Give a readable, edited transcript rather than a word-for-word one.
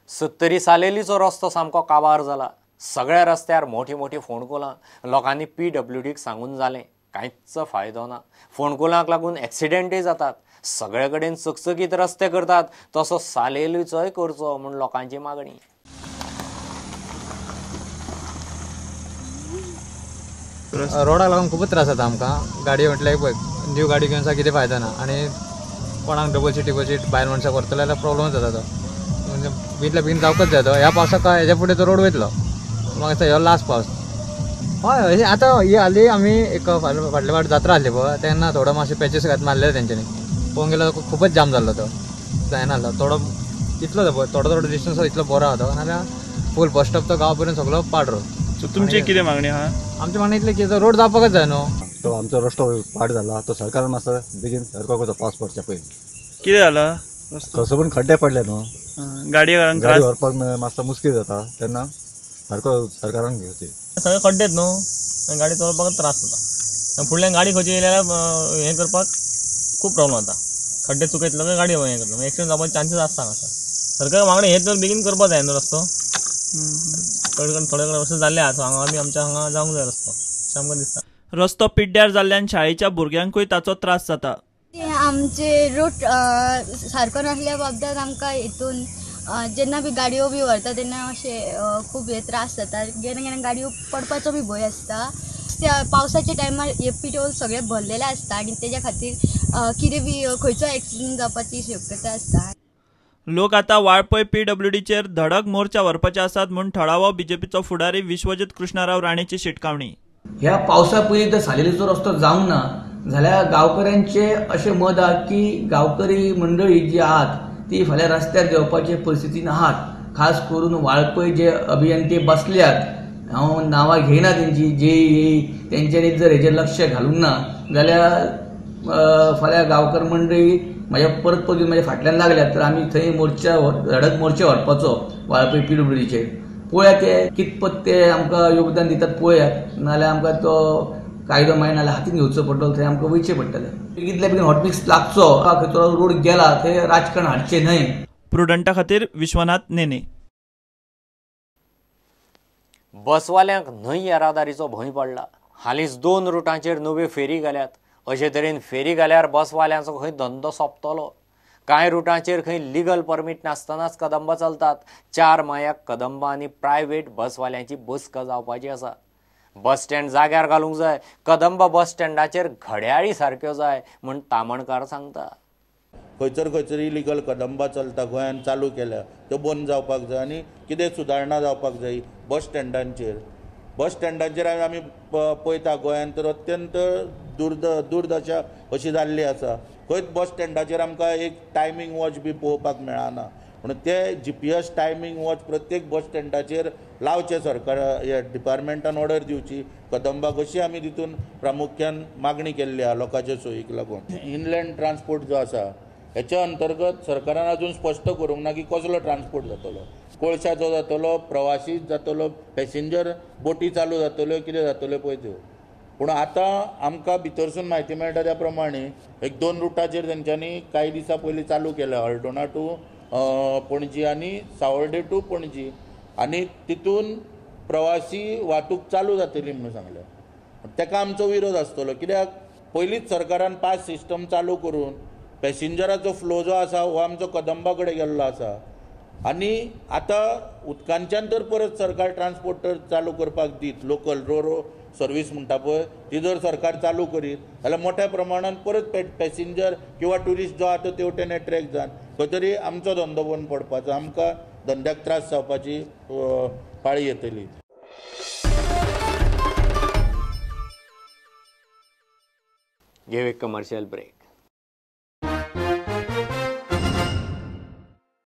70 सालेलीचो रस्तो सामको काबार जाला। सगळ्या रस्त्यार मोठी मोठी फोंडकुलां लोकांनी PWDक सांगून जालें, कांयच फायदो ना। फोंडकुलांक लागून एक्सिडेंटय जातात। सगळे कडेन चकचकीत रस्ते करतात, तसो सालेलीचोय करचो म्हूण लोकांची मागणी। रोडाक लागून खूपच त्रास जाता आमकां। गाडी म्हटल्यार पळय, न्यू गाडी घेवन कितें फायदो ना आनी कोणाक डबल सीट भायर मनशाक व्हरतले जाल्यार प्रॉब्लम जाता तो। म्हणजे बेगींतल्या बेगीन जावपाच जाय तो। ह्या पावसाक काय हेच्या फुडें तो रोड वयतलो, म्हाका दिसता ह्यो लास्ट पावस। हय आतां ही हालीं आमी एक फाटल्या फावट जात्रा आसली पळय, तेन्ना थोडो मातशे पॅचीस मारले तेंच्यांनी। पळोवंक गेल्यार खूपच जाम जाल्लो तो, जायना जालो थोडो इतलो थोडो डिस्टन्स इतलो बरो आहा तो, नाजाल्यार फूल बस स्टॉप तो गांवा पर्यंत सगळो पाड रोड। सो तुमची कितें मागणी आहा? आमची मागणी इतली की रोड जावपाकच जाय न्हू। तो आमचो रस्तो पाड जाला, तो सरकारान मातसो बेगीन सारको करचो पावस पडच्या पयलीं। कितें जाला? खंयसर पण खड्डे पडले न्हू, गाडी व्हरपाक मातसो मुश्कील जाता, तेन्ना सारको सरकारान घेवची। सगळे खड्डेत न्हू, गाडी चलोवपाक त्रास जाता। फुडल्यान गाडी खंयची येयल्यार हें करपाक खूब प्रॉब्लम जाता। खड्डे चुकयतलो काय गाडी हें करता, एक्सिडेंट जावपाचे चान्सीस आसता हांगासर। सरकार मागणी हें तर बेगीन करपाक जाय न्हू रस्तो। थोडे कडेन वर्सां जाल्ले आसा, हांगा आमी आमच्या हांगा जावंक जाय रस्तो, अशें आमकां दिसता। रस्तो पिड्ड्यार जाल्ल्यान शाळेच्या भुरग्यांकूय ताचो त्रास जाता। आमचे रूट सारको नासल्या बाबतींत आमकां हितून जेन्ना बी गाडयो बी व्हरता तेन्ना अशें खूब त्रास जाता। केन्ना केन्ना गाडयो पडपाचो बी भंय आसता। त्या पावसाच्या टायमार एपी टोल सगळे भरलेले आसता आनी तेज्या खातीर कितें बी खंयचो एक्सिडेंट जावपाची शक्यता आसता। लोक आतां वाळपय PWDचेर धडक मोर्चा व्हरपाचे आसात म्हूण थळावो BJPचो फुडारी विश्वजीत कृष्णराव राणेची शिटकावणी। ह्या पावसा पयलीं जर सालेलीचो रस्तो जावंक ना जाल्यार गांवकऱ्यांचे अशें मत आहा की गांवकरी मंडळी जी आहात ती फाल्यां रस्त्यार देंवपाचे परिस्थितीन आहात। खास करून वाळपय जे अभियंते बसल्यात, हांव नांवां घेयना तेंची, जे तेंच्यांनी जर हेजेर लक्ष घालूंक ना जाल्यार फाल्यां गांवकर मंडळी परत म्हाज्या फाटल्यान लागल्यात तर आमी थंय धडक मोर्चा व्हरपाचो वाळपय PWDचेर। पळयात ते कितपत ते आमकां योगदान दितात पळयात, नाल्यार आमकां तो कायदो मागीर नाल्यार हातीन घेवचो पडटलो, थंय आमकां वयचें पडटलें। बेगींतल्या बेगीन हॉटमिक्स लागचो, खंयचो रोड गेला थंय राजकारण हाडचें न्हय। प्रुडंटा खातीर विश्वनाथ नेने। बसवाल्यांक न्हय येरादारीचो भंय पडला। हालींच 2 रुटांचेर नव्यो फेरी घाल्यात। अशे तरेन फेरी घाल्यार बसवाल्यांचो खंय धंदो सोंपतलो। कांय रुटांचेर खंय लिगल परमीट नासतनाच कदंबा चलतात। 4 मायाक कदंबा आनी प्रायव्हेट बसवाल्यांची बसका जावपाची आसा। बस स्टँड जाग्यार घालूंक जाय। कदंबा बस स्टँडाचेर घड्याळी सारक्यो जाय म्हूण तामणकार सांगता। खंयसर इलिगल कदंबा चलता गोंयांत चालू केल्या, त्यो बंद जावपाक जाय आनी कितें सुदारणा जावपाक जाय बस स्टँडांचेर आमी पळयता गोंयांत तर अत्यंत दुर्दशा अशी जाल्ली आसा। खंयच बस स्टँडाचेर आमकां एक टायमींग वॉच बी पळोवपाक मेळना, म्हणून ते GPS टायमींग वॉच प्रत्येक बस स्टँडाचेर लावचे सरकार डिपार्टमेंटान ऑर्डर दिवची। कदंबाक अशी आमी तितून प्रामुख्यान मागणी केल्ली आहा लोकांचे सोयीक लागून। इनलँड ट्रान्सपोर्ट जो आसा हेच्या अंतर्गत सरकारान अजून स्पश्ट करूंक ना की कसलो ट्रान्सपोर्ट जातलो। कोळशाचो जातलो, प्रवासी जातलो, पॅसेंजर बोटी चालू जातल्यो, कितें जातल्यो पळय त्यो। पूण आतां आमकां भितरसून म्हायती मेळटा त्या प्रमाणे 1-2 रुटाचेर तेंच्यांनी कांय दिसा पयलीं चालू केल्या, हळदोणा टू पणजी आनी सावर्डे टू पणजी, आनी तितून प्रवासी वाहतूक चालू जातली म्हणून सांगल्या। तेका आमचो विरोध आसतलो, कित्याक पयलींच सरकारान पास सिस्टम चालू करून पॅसेंजराचो फ्लो जो आसा हो आमचो कदंबा कडेन गेल्लो आसा। आनी आतां उदकांच्यान तर परत सरकार ट्रान्सपोर्टर चालू करपाक दीत, लोकल रो सर्वीस म्हणटा पळय ती जर सरकार चालू करीत जाल्यार मोठ्या प्रमाणात परत पॅसेंजर किंवा ट्युरिस्ट जो आसा तो तेवटेन एट्रॅक्ट जावन खंय तरी आमचो धंदो बंद पडपाचो, आमकां धंद्याक त्रास जावपाची पाळी येतली। घेव एक कमर्शियल ब्रेक।